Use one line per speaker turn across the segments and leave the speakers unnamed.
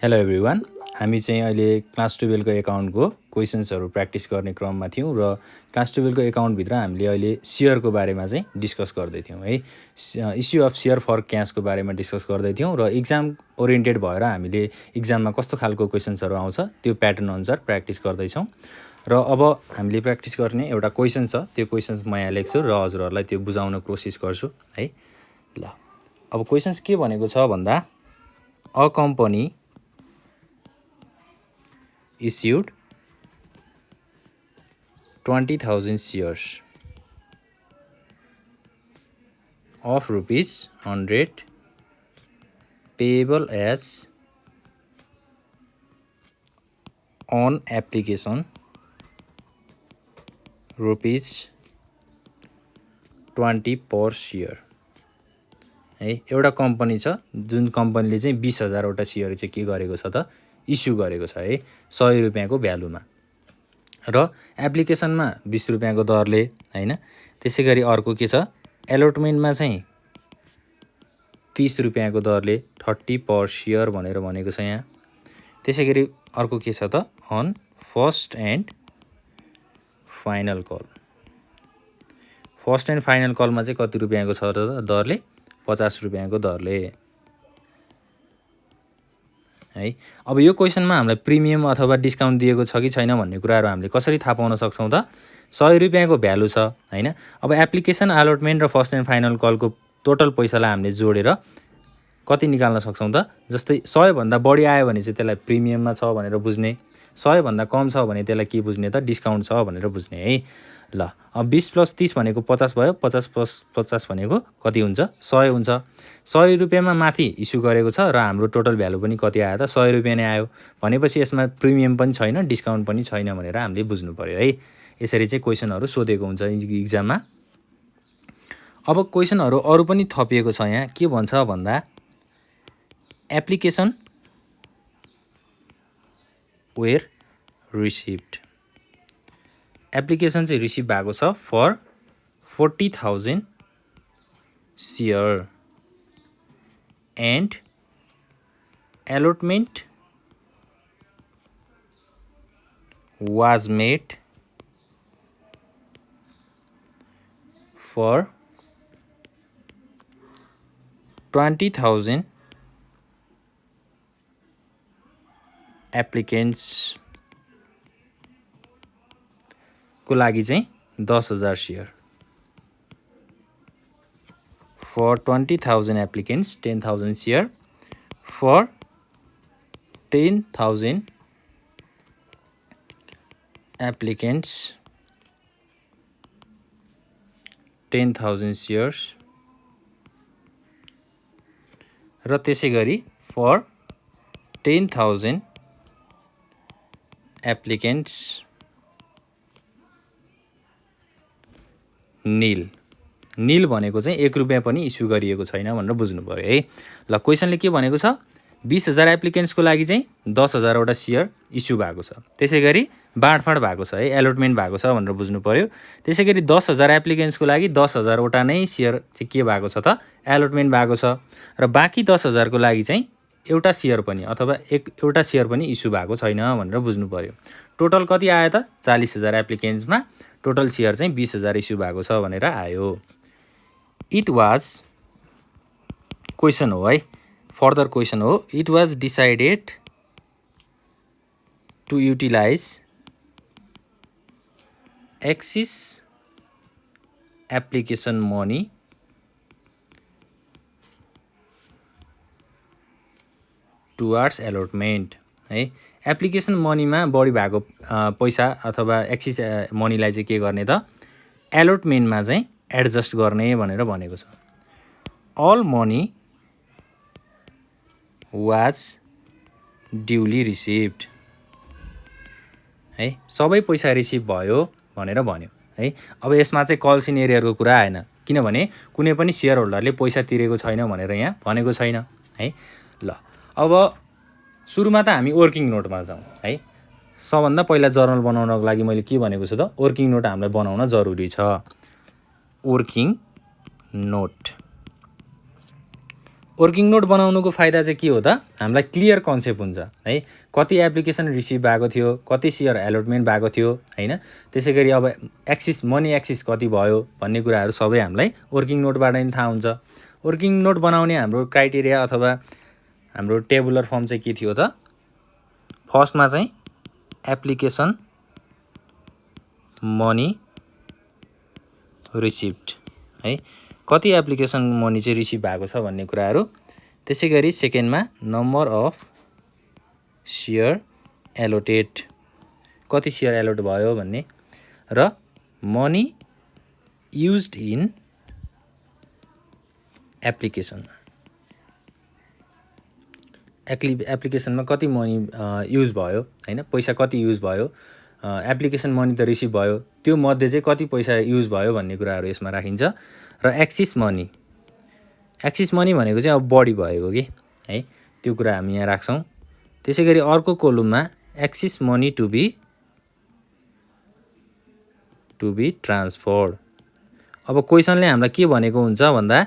Hello everyone, हामी चाहिँ अहिले क्लास 12को एकाउन्टको क्वेसन्सहरू प्र्याक्टिस गर्ने क्रममा थियौँ र क्लास 12को एकाउन्टभित्र हामीले अहिले सेयरको बारेमा चाहिँ डिस्कस गर्दै थियौँ है। इस्यु अफ सेयर फर क्यासको बारेमा डिस्कस गर्दै थियौँ र इक्जाम ओरिएन्टेड भएर हामीले इक्जाममा कस्तो खालको क्वेसन्सहरू आउँछ त्यो प्याटर्न अनुसार प्र्याक्टिस गर्दैछौँ। र अब हामीले प्र्याक्टिस गर्ने एउटा क्वेसन छ, त्यो क्वेसन्स म यहाँ लेख्छु र हजुरहरूलाई त्यो बुझाउन कोसिस गर्छु है। ल अब क्वेसन्स के भनेको छ भन्दा, a company issued 20,000 shares of rupees 100 payable as on application rupees 20 per share है। एउटा कम्पनी छ जुन कम्पनीले चाहिँ 20,000वटा सेयर चाहिँ के गरेको छ त, इस्यु गरेको छ है 100 रुपियाँको भ्यालुमा र एप्लिकेसनमा 20 रुपियाँको दरले हैन। त्यसै गरी अर्को के छ, एलोटमेन्टमा चाहिँ 30 रुपियाँको दरले 30 पर सेयर भनेर भनेको छ यहाँ। त्यसै गरी अर्को के छ त, on first and final call. First and final कलमा चाहिँ कति रुपियाँको छ त दरले, 50 रुपियाँको दरले है। अब यो क्वेसनमा हामीलाई प्रिमियम अथवा डिस्काउन्ट दिएको छ कि छैन भन्ने कुराहरू हामीले कसरी थाहा पाउन सक्छौँ त, 100 रुपियाँको भ्यालु छ हैन। अब एप्लिकेसन, अलटमेन्ट र फर्स्ट एन्ड फाइनल कलको टोटल पैसालाई हामीले जोडेर कति निकाल्न सक्छौँ त, जस्तै 100 भन्दा बढी आयो भने चाहिँ त्यसलाई प्रिमियममा छ भनेर बुझ्ने, 100 भन्दा कम छ भने त्यसलाई के बुझ्ने त, डिस्काउन्ट छ भनेर बुझ्ने है। ल अब 20 + 30 भनेको 50 भयो, 50 + 50 भनेको कति हुन्छ, 100 हुन्छ। 100 रुपियाँमा माथि इस्यु गरेको छ र हाम्रो टोटल भ्यालु पनि कति आयो त, 100 रुपियाँ नै आयो भनेपछि यसमा प्रिमियम पनि छैन, डिस्काउन्ट पनि छैन भनेर हामीले बुझ्नु पर्यो है। यसरी चाहिँ क्वेसनहरू सोधेको हुन्छ इक्जाममा। अब क्वेसनहरू अरू पनि थपिएको छ यहाँ। के भन्छ भन्दा, एप्लिकेसन वेयर रिसिभ्ड, एप्लिकेसन चाहिँ रिसिभ भएको छ for 40,000 share and allotment was made for 20,000 applicants को लागि चाहिँ 10,000 share, for 20,000 applicants 10,000 share, for 10,000 applicants 10,000 shares र त्यसै गरी for 10,000 applicants नील भनेको चाहिँ 1 रुपियाँ पनि इस्यु गरिएको छैन भनेर बुझ्नु पर्यो है। ल क्वेसनले के भनेको छ, 20,000 एप्लिकेन्ट्सको लागि चाहिँ 10,000वटा सेयर इस्यु भएको छ, त्यसै गरी बाँडफाँड भएको छ है, एलोटमेन्ट भएको छ भनेर बुझ्नु पर्यो। त्यसै गरी 10,000 एप्लिकेन्ट्सको लागि 10,000वटा नै सेयर चाहिँ के भएको छ त, एलोटमेन्ट भएको छ र बाँकी 10,000को लागि चाहिँ एउटा सेयर पनि अथवा एउटा सेयर पनि इस्यु भएको छैन भनेर बुझ्नु पर्यो। टोटल कति आयो त, 40,000 एप्लिकेन्ट्समा टोटल सेयर चाहिँ 20,000 इस्यु भएको छ भनेर आयो। इट वाज, क्वेसन हो है, फर्दर क्वेसन हो, it was decided to utilise excess application money towards allotment है। एप्लिकेसन मनीमा बढी भएको पैसा अथवा एक्सिस मनीलाई चाहिँ के गर्ने त, एलोटमेन्टमा चाहिँ एडजस्ट गर्ने भनेर भनेको छ। All money was duly received है, सबै पैसा रिसिभ भयो भनेर भन्यो है। अब यसमा चाहिँ कल सिनेरियोको कुरा आएन, किनभने कुनै पनि सेयर होल्डरले पैसा तिरेको छैन भनेर यहाँ भनेको छैन है। ल अब सुरुमा त हामी वर्किङ नोटमा जाउँ है। सबभन्दा पहिला जर्नल बनाउनको लागि मैले के भनेको छु त, वर्किङ नोट हामीलाई बनाउन जरुरी छ। वर्किङ नोट, वर्किङ नोट बनाउनुको फाइदा चाहिँ के हो त, हामीलाई क्लियर कन्सेप्ट हुन्छ है, कति एप्लिकेसन रिसिभ भएको थियो, कति सेयर एलोटमेन्ट भएको थियो हैन, त्यसै गरी अब एक्सिस मनी एक्सिस कति भयो भन्ने कुराहरू सबै हामीलाई वर्किङ नोटबाट नै थाहा हुन्छ। वर्किङ नोट बनाउने हाम्रो क्राइटेरिया अथवा हाम्रो टेबुलर फर्म चाहिँ के थियो त, फर्स्टमा चाहिँ एप्लिकेसन मनी रिसिभ्ड है, कति एप्लिकेसन मनी चाहिँ रिसिभ भएको छ भन्ने कुराहरू। त्यसै गरी सेकेन्डमा नम्बर अफ सेयर एलोटेड, कति सेयर एलोट भयो भन्ने, र मनी युज्ड इन एप्लिकेसन, एप्लिकेसनमा कति मनी युज भयो हैन, पैसा कति युज भयो, एप्लिकेसन मनी त रिसिभ भयो, त्यो मध्ये चाहिँ कति पैसा युज भयो भन्ने कुराहरू यसमा राखिन्छ। र एक्सिस मनी भनेको चाहिँ अब बढी भएको कि है, त्यो कुरा हामी यहाँ राख्छौँ। त्यसै गरी अर्को कोलममा excess money to be transferred. अब क्वेसनले हामीलाई के भनेको हुन्छ भन्दा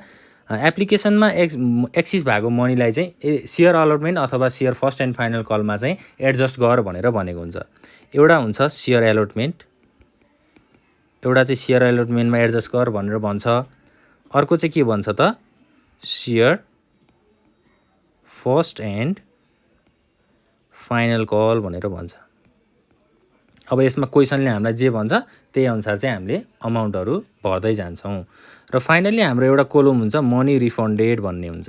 एप्लिकेसनमा एक्सिस भएको मनीलाई चाहिँ सेयर अलटमेन्ट अथवा सेयर फर्स्ट एन्ड फाइनल कलमा चाहिँ एडजस्ट गर भनेर भनेको हुन्छ। एउटा हुन्छ सेयर एलोटमेन्ट, एउटा चाहिँ सेयर एलोटमेन्टमा एडजस्ट गर भनेर भन्छ, अर्को चाहिँ के भन्छ त, share first and final call भनेर भन्छ। अब यसमा क्वेसनले हामीलाई जे भन्छ त्यही अनुसार चाहिँ हामीले अमाउन्टहरू भर्दै जान्छौँ। र फाइनली हाम्रो एउटा कोलम हुन्छ मनी रिफन्डेड भन्ने हुन्छ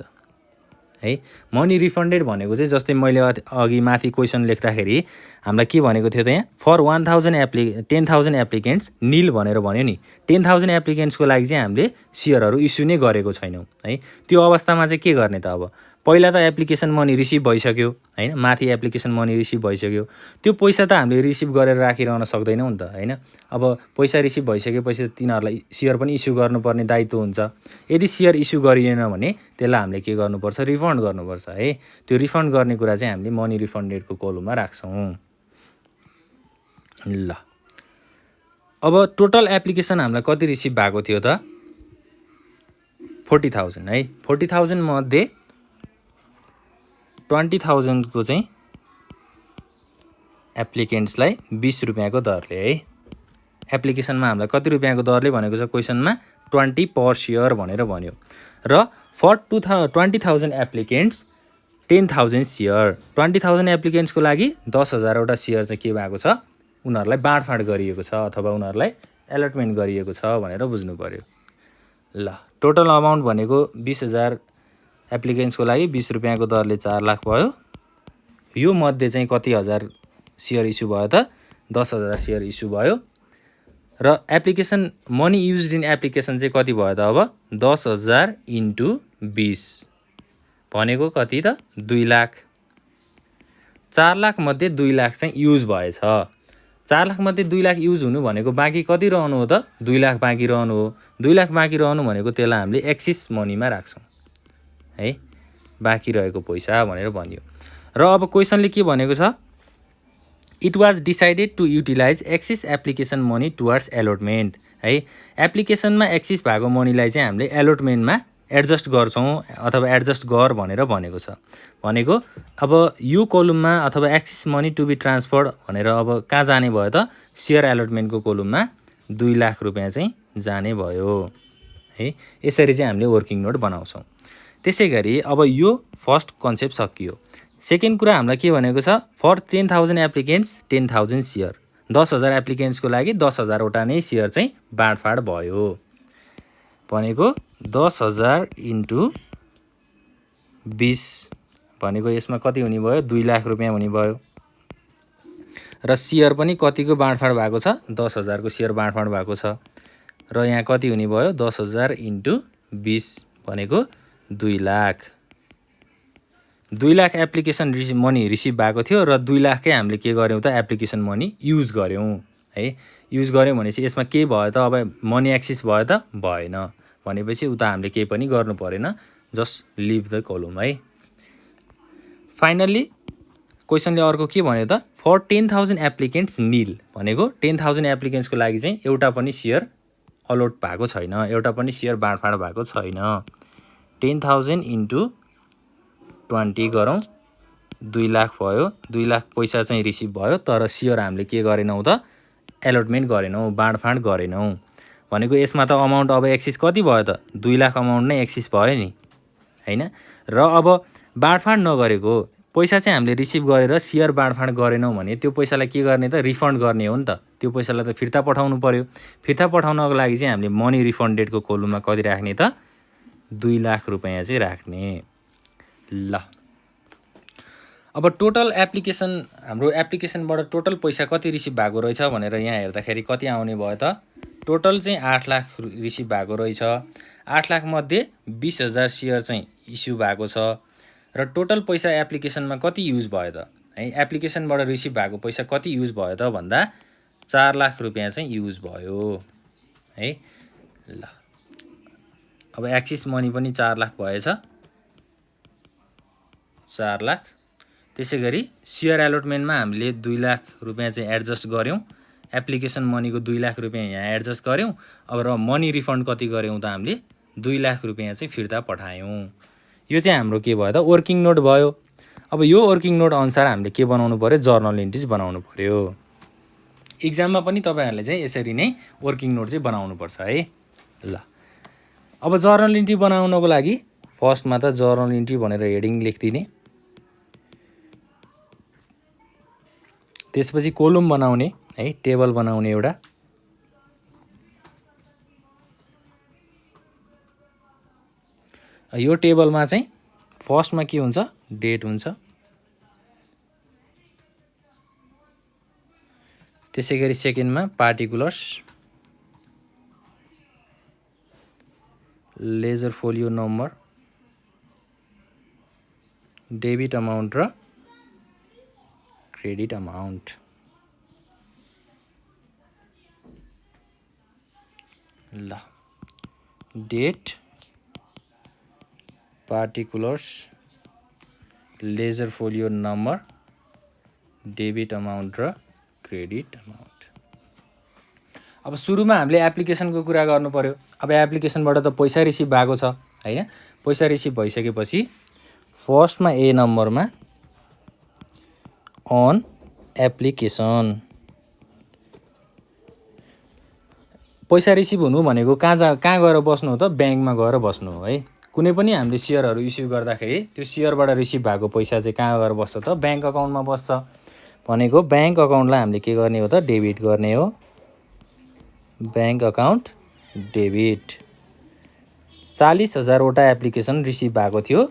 है। मनी रिफन्डेड भनेको चाहिँ जस्तै मैले अघि माथि क्वेसन लेख्दाखेरि हामीलाई के भनेको थियो त, यहाँ फर 10,000 एप्लिकेन्ट्स निल भनेर भन्यो नि, 10,000 एप्लिकेन्ट्सको लागि चाहिँ हामीले सेयरहरू इस्यु नै गरेको छैनौँ है। त्यो अवस्थामा चाहिँ के गर्ने त, अब पहिला त एप्लिकेसन मनी रिसिभ भइसक्यो हैन, माथि एप्लिकेसन मनी रिसिभ भइसक्यो, त्यो पैसा त हामीले रिसिभ गरेर राखिरहन सक्दैनौँ नि त हैन। अब पैसा रिसिभ भइसकेपछि तिनीहरूलाई सेयर पनि इस्यु गर्नुपर्ने दायित्व हुन्छ। यदि सेयर इस्यु गरिएन भने त्यसलाई हामीले के गर्नुपर्छ, रिफन्ड गर्नुपर्छ है। त्यो रिफन्ड गर्ने कुरा चाहिँ हामीले मनी रिफन्डेडको कोलममा राख्छौँ। ल अब टोटल एप्लिकेसन हामीलाई कति रिसिभ भएको थियो त, 40,000 है। 40,000 मध्ये 20,000 को चाहिँ एप्लिकेन्ट्सलाई 20 रुपियाँको दरले है। एप्लिकेसनमा हामीलाई कति रुपियाँको दरले भनेको छ क्वेसनमा, 20 पर सेयर भनेर भन्यो। र फर 20,000 एप्लिकेन्ट्स 10,000 सेयर, 20,000 एप्लिकेन्ट्सको लागि 10,000 वटा सेयर चाहिँ के भएको छ, उनीहरूलाई बाँडफाँड गरिएको छ अथवा उनीहरूलाई एलोटमेन्ट गरिएको छ भनेर बुझ्नु पर्यो। ल टोटल अमाउन्ट भनेको 20,000 एप्लिकेन्ट्सको लागि 20 रुपियाँको दरले 4 लाख भयो। यो मध्ये चाहिँ कति हजार सेयर इस्यु भयो त, 10,000 सेयर इस्यु भयो। र application money used in application चाहिँ कति भयो त, अब 10,000 × 20 भनेको कति त, 2 लाख। 4 लाख मध्ये 2 लाख चाहिँ युज भएछ। 4 लाख मध्ये 2 लाख युज हुनु भनेको बाँकी कति रहनु हो त, 2 लाख बाँकी रहनु हो। 2 लाख बाँकी रहनु भनेको त्यसलाई हामीले एक्सिस मनीमा राख्छौँ है, बाँकी रहेको पैसा भनेर भनियो। र अब क्वेसनले के भनेको छ, it was decided to utilise excess application money towards allotment है। एप्लिकेसनमा एक्सिस भएको मनीलाई चाहिँ हामीले एलोटमेन्टमा एडजस्ट गर्छौँ अथवा एडजस्ट गर भनेर भनेको छ। भनेको अब यो कोलममा अथवा excess money to be transferred भनेर अब कहाँ जाने भयो त, सेयर एलोटमेन्टको कोलममा 2 लाख रुपियाँ चाहिँ जाने भयो है। यसरी चाहिँ हामीले वर्किङ नोट बनाउँछौँ। त्यसै गरी अब यो फर्स्ट कन्सेप्ट सकियो। सेकेन्ड कुरा हामीलाई के भनेको छ, फर 10,000 एप्लिकेन्ट्स 10,000 सेयर, 10,000 एप्लिकेन्ट्सको लागि 10,000 वटा नै सेयर चाहिँ बाँडफाँड भयो भनेको 10,000 × 20 भनेको यसमा कति हुने भयो, 2 लाख रुपियाँ हुने भयो। र सेयर पनि कतिको बाँडफाँड भएको छ, 10,000 को सेयर बाँडफाँड भएको छ। र यहाँ कति हुने भयो, 10,000 × 20 भनेको 2 lakh. 2 lakh application money receive भएको थियो र 2 लाखकै हामीले के गर्यौँ त, एप्लिकेसन मनी युज गर्यौँ है। युज गर्यौँ भनेपछि यसमा के भयो त, अब मनी एक्सिस भयो त, भएन भनेपछि उता हामीले केही पनि गर्नु परेन, जस्ट लिभ द कोलम है। फाइनल्ली क्वेसनले अर्को के भन्यो त, फर 10,000 एप्लिकेन्ट्स निल भनेको 10,000 एप्लिकेन्ट्सको लागि चाहिँ एउटा पनि सेयर अलट भएको छैन, एउटा पनि सेयर बाँडफाँड भएको छैन। 10,000 × 20 गरौँ 2 लाख भयो 2 लाख पैसा चाहिँ रिसिभ भयो तर सियर हामीले के गरेनौँ त एलोटमेन्ट गरेनौँ बाँडफाँड गरेनौँ भनेको यसमा त अमाउन्ट अब एक्सिस कति भयो त 2 लाख अमाउन्ट नै एक्सिस भयो नि हैन र अब बाँडफाँड नगरेको पैसा चाहिँ हामीले रिसिभ गरेर सियर बाँडफाँड गरेनौँ भने त्यो पैसालाई के गर्ने त रिफन्ड गर्ने हो नि त त्यो पैसालाई त फिर्ता पठाउनु पर्यो फिर्ता पठाउनको लागि चाहिँ हामीले मनी रिफन्डेडको कोलममा कति राख्ने त 2 लाख रुपैयाँ चाहिँ राख्ने ल अब टोटल एप्लिकेसन हाम्रो एप्लिकेसनबाट टोटल पैसा कति रिसिभ भएको रहेछ भनेर यहाँ हेर्दाखेरि कति आउने भयो त टोटल चाहिँ 8 लाख रिसिभ भएको रहेछ 8 लाख मध्ये 20,000 सियर चाहिँ इस्यु भएको छ र टोटल पैसा एप्लिकेसनमा कति युज भयो त है एप्लिकेसनबाट रिसिभ भएको पैसा कति युज भयो त भन्दा 4 लाख रुपैयाँ चाहिँ युज भयो है ल अब एक्सिस मनी पनि 4 लाख भएछ 4 लाख त्यसैगरी सियर एलोटमेन्टमा हामीले 2 लाख रुपैयाँ चाहिँ एडजस्ट गर्यौं एप्लिकेसन मनीको 2 लाख रुपैयाँ यहाँ एडजस्ट गर्यौं अब र मनी रिफन्ड कति गर्यौं त हामीले 2 लाख रुपैयाँ चाहिँ फिर्ता पठायौं यो चाहिँ हाम्रो के भयो त वर्किङ नोट भयो अब यो वर्किङ नोट अनुसार हामीले के बनाउनु पर्यो जर्नल एन्ट्रीज बनाउनु पर्यो एक्जाममा पनि तपाईहरुले चाहिँ यसरी नै वर्किङ नोट चाहिँ बनाउनु पर्छ है ल अब जर्नल एन्ट्री बनाउनको लागि फर्स्टमा त जर्नल एन्ट्री भनेर हेडिङ लेख्दिने त्यसपछि कोलम बनाउने है टेबल बनाउने एउटा यो टेबलमा चाहिँ फर्स्टमा के हुन्छ डेट हुन्छ त्यसैगरी सेकेन्डमा particulars ledger folio number debit amount र क्रेडिट अमाउन्ट ल date particulars ledger folio number debit amount र क्रेडिट अमाउन्ट अब सुरुमा हामीले एप्लिकेसनको कुरा गर्नु पर्यो अब एप्लिकेसनबाट त पैसा रिसिभ भएको छ हैन पैसा रिसिभ भइसकेपछि फर्स्टमा ए नम्बरमा अन एप्लिकेसन पैसा रिसिभ हुनु भनेको कहाँ गएर बस्नु हो त ब्याङ्कमा गएर बस्नु हो है कुनै पनि हामीले सियरहरु इस्यु गर्दाखेरि त्यो सियरबाट रिसिभ भएको पैसा चाहिँ कहाँ गएर बस्छ त ब्याङ्क अकाउन्टमा बस्छ भनेको ब्याङ्क अकाउन्टलाई हामीले के गर्ने हो त डेबिट गर्ने हो ब्याङ्क अकाउन्ट डेबिट 40,000 वटा एप्लिकेसन रिसिभ भएको थियो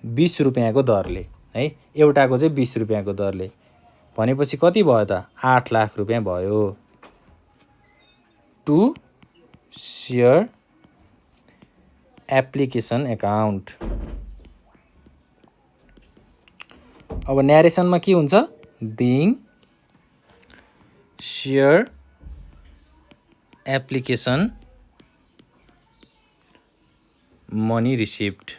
20 रुपैयाँको दरले है एउटाको चाहिँ 20 रुपैयाँको दरले भनेपछि कति भयो त 8 लाख रुपैयाँ भयो टु सियर एप्लिकेसन अकाउन्ट अब न्यारेसनमा के हुन्छ being share application money received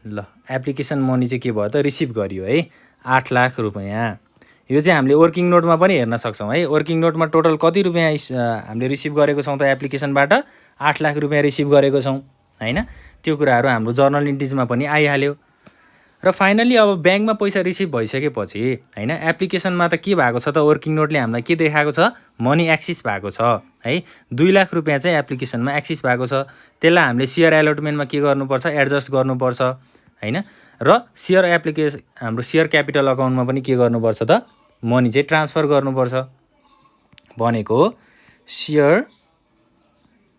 ल एप्लिकेसन मनी चाहिँ के भयो त रिसिभ गरियो है 8 लाख रुपैयाँ यो चाहिँ हामीले वर्किङ नोटमा पनि हेर्न सक्छौं है वर्किङ नोटमा टोटल कति रुपैयाँ हामीले रिसिभ गरेको छौं त एप्लिकेसनबाट 8 लाख रुपैयाँ रिसिभ गरेको छौं हैन त्यो कुराहरु हाम्रो जर्नल एन्ट्रीजमा पनि आइहाल्यो र फाइनली अब ब्याङ्कमा पैसा रिसिभ भइसकेपछि हैन एप्लिकेसनमा त के भएको छ त वर्किङ नोटले हामीलाई के देखाएको छ मनी एक्सिस भएको छ है 2 लाख रुपैयाँ चाहिँ एप्लिकेसनमा एक्सिस भएको छ त्यसलाई हामीले सियर एलोटमेन्टमा के गर्नुपर्छ एडजस्ट गर्नुपर्छ हैन र सियर एप्लिकेसन हाम्रो सियर क्यापिटल अकाउन्टमा पनि के गर्नुपर्छ त मनी चाहिँ ट्रान्सफर गर्नुपर्छ भनेको सियर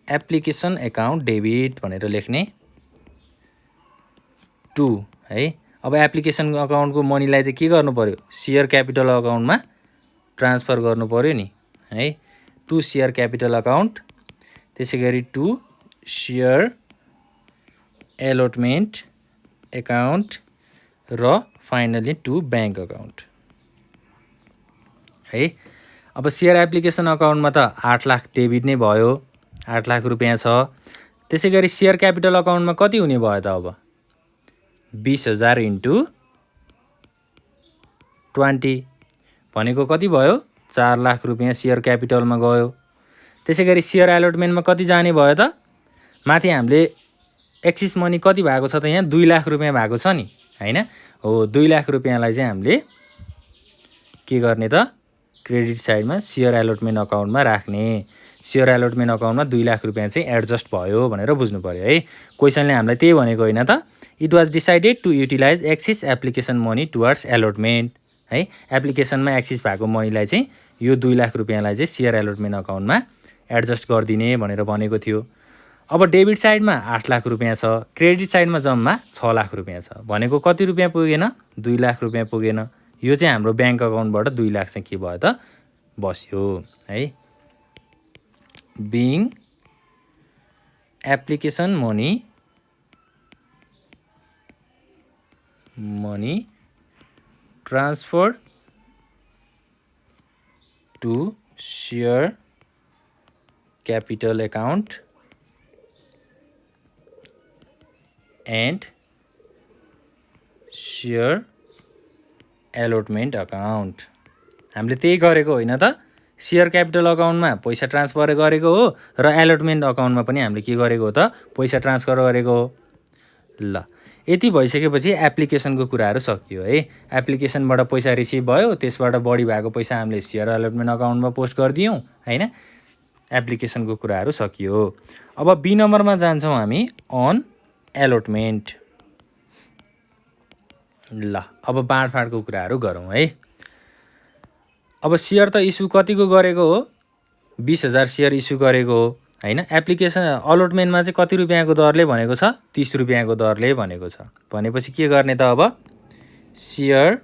एप्लिकेसन अकाउन्ट डेबिट भनेर लेख्ने टु है अब एप्लिकेसन अकाउन्टको मनीलाई चाहिँ के गर्नु पर्यो सियर क्यापिटल अकाउन्टमा ट्रान्सफर गर्नु पर्यो नि है टु सियर क्यापिटल अकाउन्ट त्यसैगरी टु सियर एलोटमेन्ट अकाउन्ट र फाइनली टु ब्याङ्क अकाउन्ट है अब सियर एप्लिकेसन अकाउन्टमा त 8 लाख डेबिट नै भयो 8 लाख रुपैयाँ छ त्यसैगरी सियर क्यापिटल अकाउन्टमा कति हुने भयो त अब 20,000 इन्टु 20 भनेको कति भयो 4 लाख रुपैयाँ सियर क्यापिटलमा गयो त्यसैगरी सियर एलोटमेन्टमा कति जाने भयो त माथि हामीले एक्सिस मनी कति भएको छ त यहाँ 2 लाख रुपियाँ भएको छ नि हैन हो 2 लाख रुपियाँलाई चाहिँ हामीले के गर्ने त क्रेडिट साइडमा सेयर एलोटमेन्ट अकाउन्टमा राख्ने सेयर एलोटमेन्ट अकाउन्टमा 2 लाख रुपियाँ चाहिँ एडजस्ट भयो भनेर बुझ्नु पर्यो है क्वेशनले हामीलाई त्यही भनेको होइन त it was decided to utilise excess application money towards allotment है एप्लिकेसनमा एक्सिस भएको मनीलाई चाहिँ यो 2 लाख रुपियाँलाई चाहिँ सेयर एलोटमेन्ट अकाउन्टमा एडजस्ट गरिदिने भनेर भनेको थियो अब डेबिट साइडमा 8 लाख रुपियाँ छ क्रेडिट साइडमा जम्मा 6 लाख रुपियाँ छ भनेको कति रुपियाँ पुगेन 2 लाख रुपियाँ पुगेन यो चाहिँ हाम्रो ब्याङ्क अकाउन्टबाट 2 लाख चाहिँ के भयो त बस्यो है being application money transferred to share capital account and share allotment account हामीले त्यही गरेको होइन त सेयर क्यापिटल अकाउन्टमा पैसा ट्रान्सफर गरेको हो र एलोटमेन्ट अकाउन्टमा पनि हामीले के गरेको हो त पैसा ट्रान्सफर गरेको हो ल यति भइसकेपछि एप्लिकेसनको कुराहरू सकियो है एप्लिकेसनबाट पैसा रिसिभ भयो त्यसबाट बढी भएको पैसा हामीले सेयर एलोटमेन्ट अकाउन्टमा पोस्ट गरिदियौँ हैन एप्लिकेसनको कुराहरू सकियो अब बी नम्बरमा जान्छौँ हामी अन एलोटमेन्ट ल अब बाँडफाँडको कुराहरू गरौँ है अब सेयर त इस्यु कतिको गरेको हो 20,000 सेयर इस्यु गरेको हो हैन एप्लिकेसन अलोटमेन्टमा चाहिँ कति रुपियाँको दरले भनेको छ 30 रुपियाँको दरले भनेको छ भनेपछि के गर्ने त अब सेयर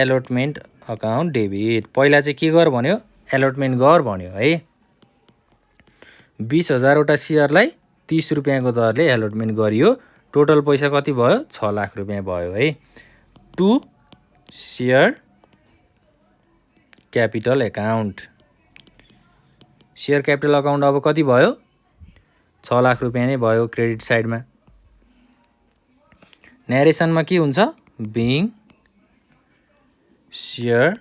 एलोटमेन्ट अकाउन्ट डेबिट पहिला चाहिँ के गर भन्यो एलोटमेन्ट गर भन्यो है 20,000 वटा सेयरलाई 30 रुपियाँको दरले एलोटमेन्ट गरियो टोटल पैसा कति भयो 6 लाख रुपियाँ भयो है to share capital account share capital account अब कति भयो 6 लाख रुपियाँ नै भयो क्रेडिट साइडमा न्यारेसनमा के हुन्छ being share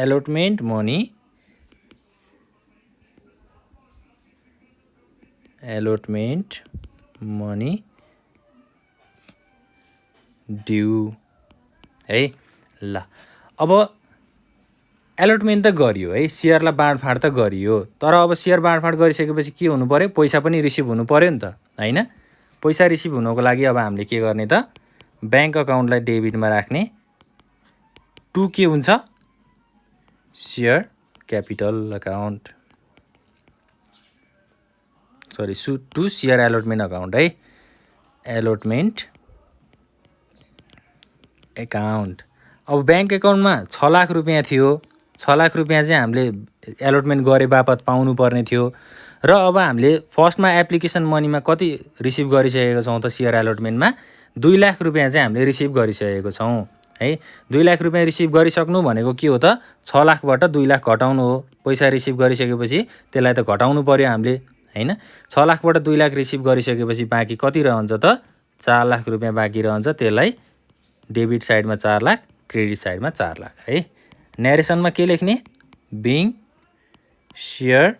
allotment money due है ल अब एलोटमेन्ट त गरियो है सेयरलाई बाँडफाँड त गरियो तर अब सेयर बाँडफाँड गरिसकेपछि के हुनु पर्यो पैसा पनि रिसिभ हुनु पर्यो नि त हैन पैसा रिसिभ हुनको लागि अब हामीले के गर्ने त ब्याङ्क अकाउन्टलाई डेबिटमा राख्ने टु के हुन्छ share capital account sorry to share allotment account है एलोटमेन्ट एकाउन्ट अब ब्याङ्क एकाउन्टमा 6 लाख रुपियाँ थियो 6 लाख रुपियाँ चाहिँ हामीले एलोटमेन्ट गरे बापत पाउनु पर्ने थियो र अब हामीले फर्स्टमा एप्लिकेसन मनीमा कति रिसिभ गरिसकेको छौँ त सेयर एलोटमेन्टमा 2 लाख रुपियाँ चाहिँ हामीले रिसिभ गरिसकेको छौँ है 2 लाख रुपियाँ रिसिभ गरिसक्नु भनेको के हो त 6 लाखबाट 2 लाख घटाउनु हो पैसा रिसिभ गरिसकेपछि त्यसलाई त घटाउनु पर्यो हामीले हैन 6 लाखबाट 2 लाख रिसिभ गरिसकेपछि बाँकी कति रहन्छ त 4 लाख रुपियाँ बाँकी रहन्छ त्यसलाई डेबिट साइडमा 4 लाख क्रेडिट साइडमा 4 लाख है न्यारेसनमा के लेख्ने being share